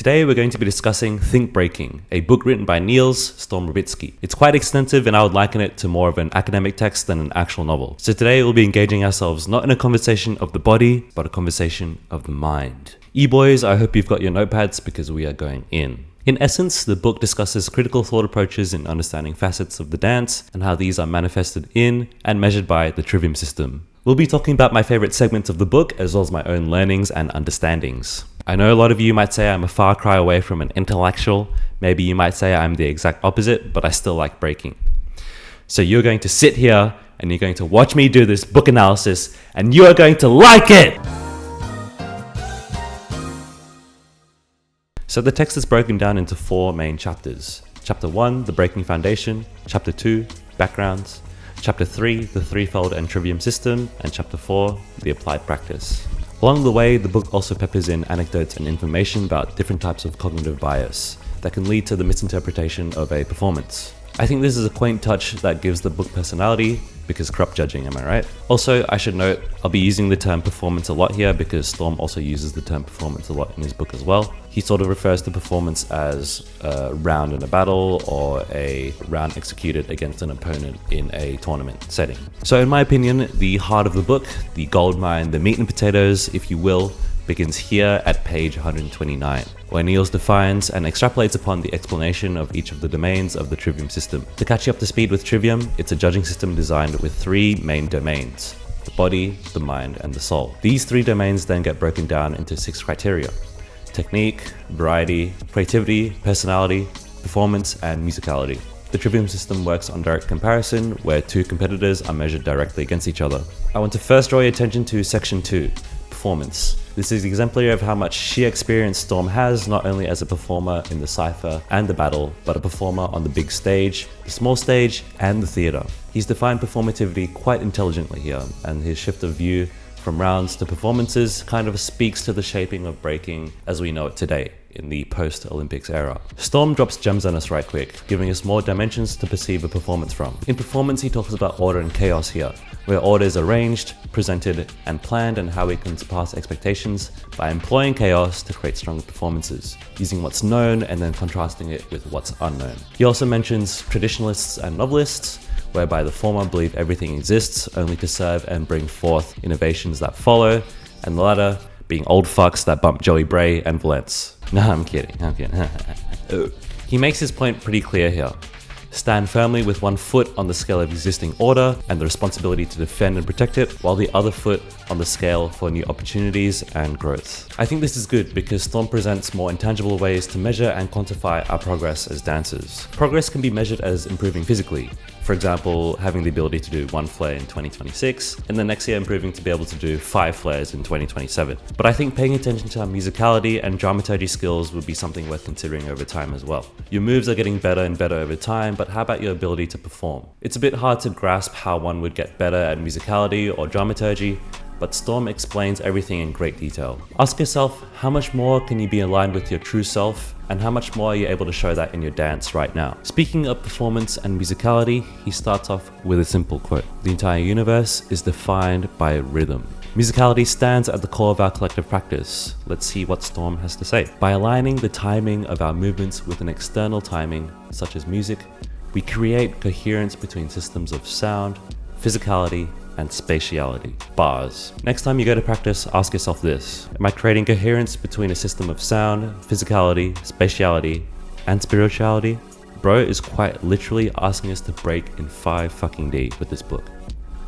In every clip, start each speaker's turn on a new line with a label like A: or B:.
A: Today we're going to be discussing Think Breaking, a book written by Niels Robitzky. It's quite extensive and I would liken it to more of an academic text than an actual novel. So today we'll be engaging ourselves not in a conversation of the body, but a conversation of the mind. E-boys, I hope you've got your notepads because we are going in. In essence, the book discusses critical thought approaches in understanding facets of the dance and how these are manifested in and measured by the trivium system. We'll be talking about my favorite segments of the book as well as my own learnings and understandings. I know a lot of you might say I'm a far cry away from an intellectual. Maybe you might say I'm the exact opposite, but I still like breaking. So you're going to sit here and you're going to watch me do this book analysis and you are going to like it! So the text is broken down into 4 main chapters. Chapter 1, the breaking foundation. Chapter 2, backgrounds. Chapter 3, the threefold and trivium system. And Chapter 4, the applied practice. Along the way, the book also peppers in anecdotes and information about different types of cognitive bias that can lead to the misinterpretation of a performance. I think this is a quaint touch that gives the book personality, because corrupt judging, am I right? Also, I should note, I'll be using the term performance a lot here because Storm also uses the term performance a lot in his book as well. He sort of refers to performance as a round in a battle or a round executed against an opponent in a tournament setting. So in my opinion, the heart of the book, the gold mine, the meat and potatoes, if you will, begins here at page 129, where Niels defines and extrapolates upon the explanation of each of the domains of the trivium system. To catch you up to speed with trivium, it's a judging system designed with 3 main domains: the body, the mind, and the soul. These 3 domains then get broken down into 6 criteria: technique, variety, creativity, personality, performance, and musicality. The trivium system works on direct comparison, where 2 competitors are measured directly against each other. I want to first draw your attention to section 2, performance. This is exemplary of how much sheer experience Storm has, not only as a performer in the cipher and the battle, but a performer on the big stage, the small stage, and the theatre. He's defined performativity quite intelligently here, and his shift of view from rounds to performances kind of speaks to the shaping of breaking as we know it today, in the post-Olympics era. Storm drops gems on us right quick, giving us more dimensions to perceive a performance from. In performance, he talks about order and chaos here, where order is arranged, presented, and planned, and how we can surpass expectations by employing chaos to create stronger performances, using what's known and then contrasting it with what's unknown. He also mentions traditionalists and novelists, whereby the former believe everything exists only to serve and bring forth innovations that follow, and the latter being old fucks that bump Joey Bray and Valence. No, I'm kidding. He makes his point pretty clear here. Stand firmly with one foot on the scale of existing order and the responsibility to defend and protect it, while the other foot on the scale for new opportunities and growth. I think this is good because Storm presents more intangible ways to measure and quantify our progress as dancers. Progress can be measured as improving physically. For example, having the ability to do 1 flare in 2026, and the next year improving to be able to do 5 flares in 2027. But I think paying attention to our musicality and dramaturgy skills would be something worth considering over time as well. Your moves are getting better and better over time, but how about your ability to perform? It's a bit hard to grasp how one would get better at musicality or dramaturgy, but Storm explains everything in great detail. Ask yourself, how much more can you be aligned with your true self, and how much more are you able to show that in your dance right now? Speaking of performance and musicality, he starts off with a simple quote: "The entire universe is defined by rhythm." Musicality stands at the core of our collective practice. Let's see what Storm has to say. By aligning the timing of our movements with an external timing, such as music, we create coherence between systems of sound, physicality, and spatiality. Bars. Next time you go to practice, ask yourself this: am I creating coherence between a system of sound, physicality, spatiality, and spirituality? Bro is quite literally asking us to break in 5 fucking D with this book.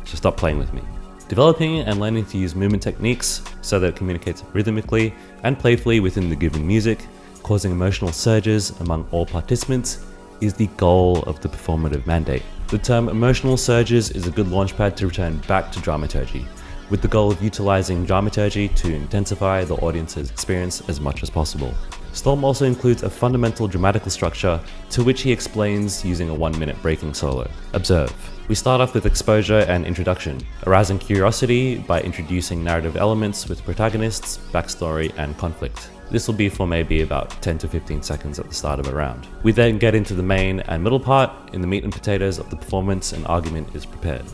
A: So stop playing with me. Developing and learning to use movement techniques so that it communicates rhythmically and playfully within the given music, causing emotional surges among all participants, is the goal of the performative mandate. The term emotional surges is a good launchpad to return back to dramaturgy, with the goal of utilizing dramaturgy to intensify the audience's experience as much as possible. Storm also includes a fundamental dramatical structure to which he explains using a 1-minute breaking solo. Observe. We start off with exposure and introduction, arousing curiosity by introducing narrative elements with protagonists, backstory, and conflict. This will be for maybe about 10 to 15 seconds at the start of a round. We then get into the main and middle part. In the meat and potatoes of the performance, an argument is prepared.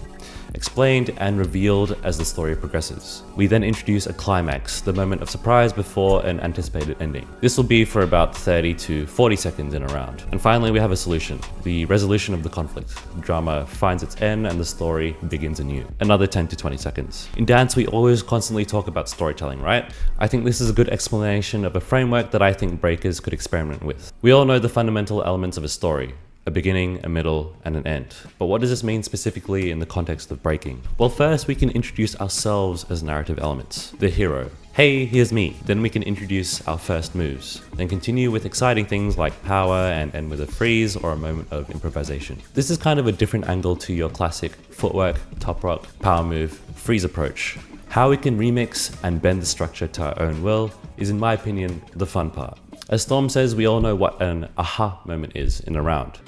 A: explained and revealed as the story progresses. We then introduce a climax, the moment of surprise before an anticipated ending. This will be for about 30 to 40 seconds in a round. And finally, we have a solution, the resolution of the conflict. The drama finds its end and the story begins anew. Another 10 to 20 seconds. In dance, we always constantly talk about storytelling, right? I think this is a good explanation of a framework that I think breakers could experiment with. We all know the fundamental elements of a story: a beginning, a middle, and an end. But what does this mean specifically in the context of breaking? Well, first we can introduce ourselves as narrative elements. The hero. Hey, here's me. Then we can introduce our first moves. Then continue with exciting things like power and end with a freeze or a moment of improvisation. This is kind of a different angle to your classic footwork, top rock, power move, freeze approach. How we can remix and bend the structure to our own will is, in my opinion, the fun part. As Storm says, we all know what an aha moment is in a round.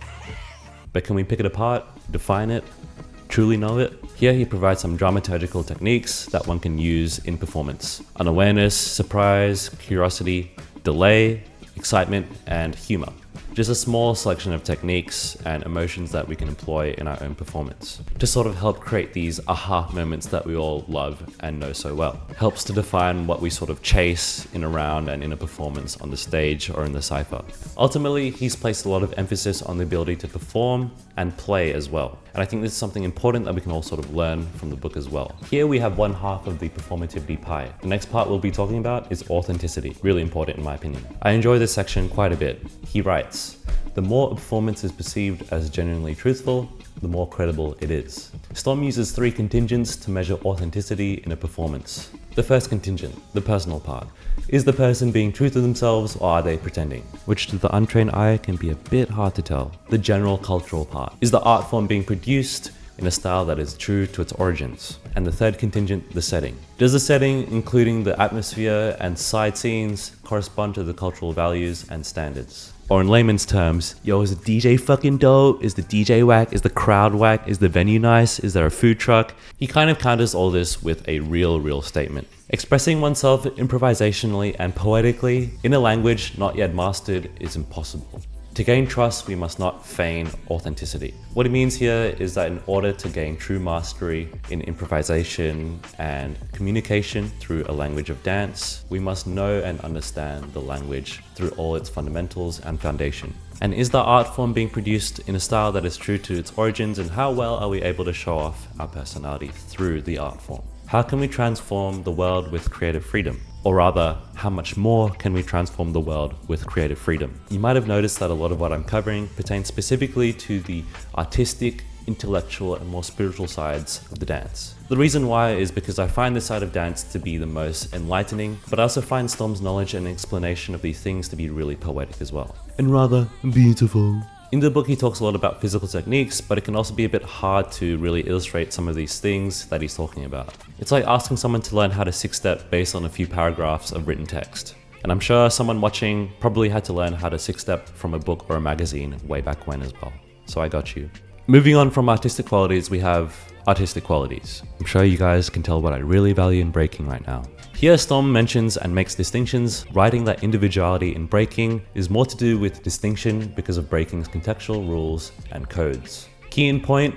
A: But can we pick it apart, define it, truly know it? Here he provides some dramaturgical techniques that one can use in performance: unawareness, surprise, curiosity, delay, excitement, and humor. Just a small selection of techniques and emotions that we can employ in our own performance to sort of help create these aha moments that we all love and know so well. Helps to define what we sort of chase in a round and in a performance on the stage or in the cipher. Ultimately, he's placed a lot of emphasis on the ability to perform and play as well. And I think this is something important that we can all sort of learn from the book as well. Here we have one half of the performativity pie. The next part we'll be talking about is authenticity. Really important in my opinion. I enjoy this section quite a bit. He writes, "The more a performance is perceived as genuinely truthful, the more credible it is." Storm uses 3 contingents to measure authenticity in a performance. The first contingent, the personal part. Is the person being true to themselves or are they pretending? Which to the untrained eye can be a bit hard to tell. The general cultural part. Is the art form being produced in a style that is true to its origins? And the third contingent, the setting. Does the setting, including the atmosphere and side scenes, correspond to the cultural values and standards? Or in layman's terms, yo, is the DJ fucking dope? Is the DJ whack? Is the crowd whack? Is the venue nice? Is there a food truck? He kind of counters all this with a real statement. Expressing oneself improvisationally and poetically in a language not yet mastered is impossible. To gain trust, we must not feign authenticity. What he means here is that in order to gain true mastery in improvisation and communication through a language of dance, we must know and understand the language through all its fundamentals and foundation. And is the art form being produced in a style that is true to its origins, and how well are we able to show off our personality through the art form? How can we transform the world with creative freedom? Or rather, how much more can we transform the world with creative freedom? You might have noticed that a lot of what I'm covering pertains specifically to the artistic, intellectual, and more spiritual sides of the dance. The reason why is because I find this side of dance to be the most enlightening, but I also find Storm's knowledge and explanation of these things to be really poetic as well. And rather beautiful. In the book, he talks a lot about physical techniques, but it can also be a bit hard to really illustrate some of these things that he's talking about. It's like asking someone to learn how to 6-step based on a few paragraphs of written text. And I'm sure someone watching probably had to learn how to 6-step from a book or a magazine way back when as well. So I got you. Moving on from artistic qualities, we have artistic qualities. I'm sure you guys can tell what I really value in breaking right now. Here Storm mentions and makes distinctions, writing that individuality in breaking is more to do with distinction because of breaking's contextual rules and codes. Key in point,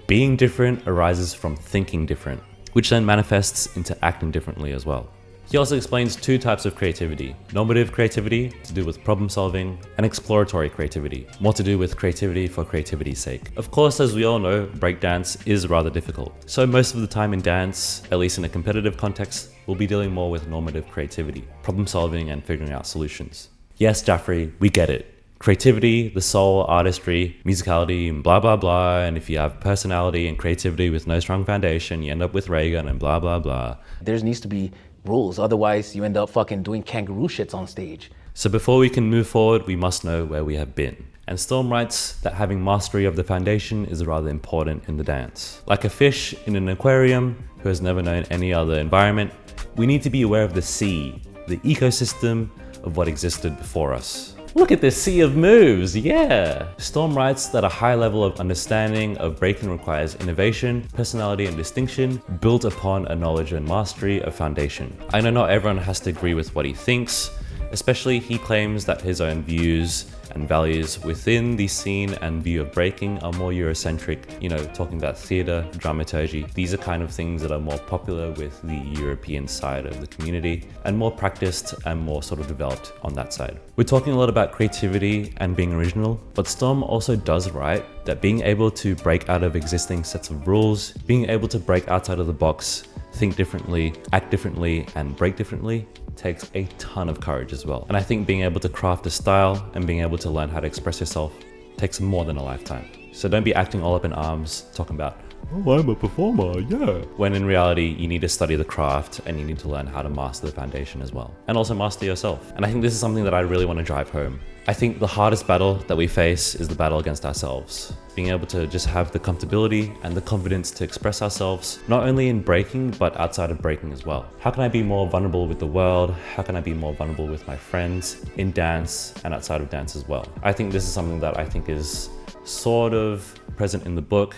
A: being different arises from thinking different, which then manifests into acting differently as well. He also explains 2 types of creativity: normative creativity, to do with problem solving, and exploratory creativity, more to do with creativity for creativity's sake. Of course, as we all know, breakdance is rather difficult. So most of the time in dance, at least in a competitive context, we'll be dealing more with normative creativity, problem solving and figuring out solutions. Yes, Jafri, we get it. Creativity, the soul, artistry, musicality, and blah blah blah, and if you have personality and creativity with no strong foundation, you end up with ray gun and blah blah blah.
B: There needs to be rules, otherwise you end up fucking doing kangaroo shits on stage.
A: So before we can move forward, we must know where we have been. And Storm writes that having mastery of the foundation is rather important in the dance. Like a fish in an aquarium who has never known any other environment, we need to be aware of the sea, the ecosystem of what existed before us. Look at this sea of moves, yeah! Storm writes that a high level of understanding of breaking requires innovation, personality, and distinction built upon a knowledge and mastery of foundation. I know not everyone has to agree with what he thinks, Especially, he claims that his own views and values within the scene and view of breaking are more Eurocentric, talking about theatre, dramaturgy. These are kind of things that are more popular with the European side of the community and more practiced and more sort of developed on that side. We're talking a lot about creativity and being original, but Storm also does write that being able to break out of existing sets of rules, being able to break outside of the box, think differently, act differently, and break differently takes a ton of courage as well. And I think being able to craft a style and being able to learn how to express yourself takes more than a lifetime. So don't be acting all up in arms, talking about, oh, I'm a performer, yeah. When in reality, you need to study the craft and you need to learn how to master the foundation as well. And also master yourself. And I think this is something that I really want to drive home. I think the hardest battle that we face is the battle against ourselves. Being able to just have the comfortability and the confidence to express ourselves, not only in breaking, but outside of breaking as well. How can I be more vulnerable with the world? How can I be more vulnerable with my friends in dance and outside of dance as well? I think this is something that I think is sort of present in the book,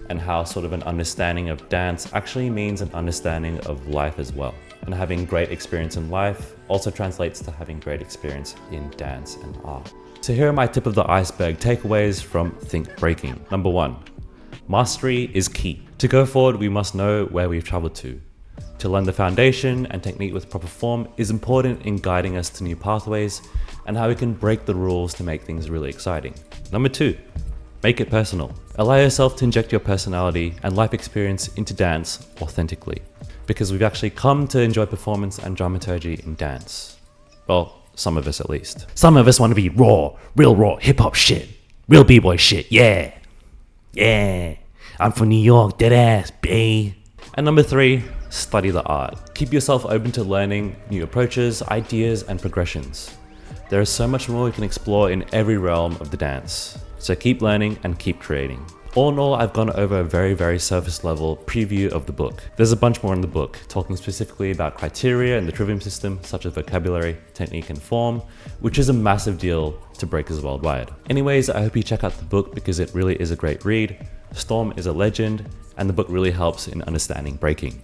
A: and how sort of an understanding of dance actually means an understanding of life as well. And having great experience in life also translates to having great experience in dance and art. So here are my tip of the iceberg takeaways from Think Breaking. Number 1, mastery is key. To go forward, we must know where we've traveled to. To learn the foundation and technique with proper form is important in guiding us to new pathways and how we can break the rules to make things really exciting. Number 2, make it personal. Allow yourself to inject your personality and life experience into dance authentically, because we've actually come to enjoy performance and dramaturgy in dance. Well, some of us at least.
C: Some of us want to be real raw hip-hop shit. Real b-boy shit, yeah. Yeah. I'm from New York, deadass, bae.
A: And number 3, study the art. Keep yourself open to learning new approaches, ideas, and progressions. There is so much more we can explore in every realm of the dance. So keep learning and keep creating. All in all, I've gone over a very, very surface level preview of the book. There's a bunch more in the book, talking specifically about criteria and the trivium system, such as vocabulary, technique, and form, which is a massive deal to breakers worldwide. Anyways, I hope you check out the book because it really is a great read. Storm is a legend, and the book really helps in understanding breaking.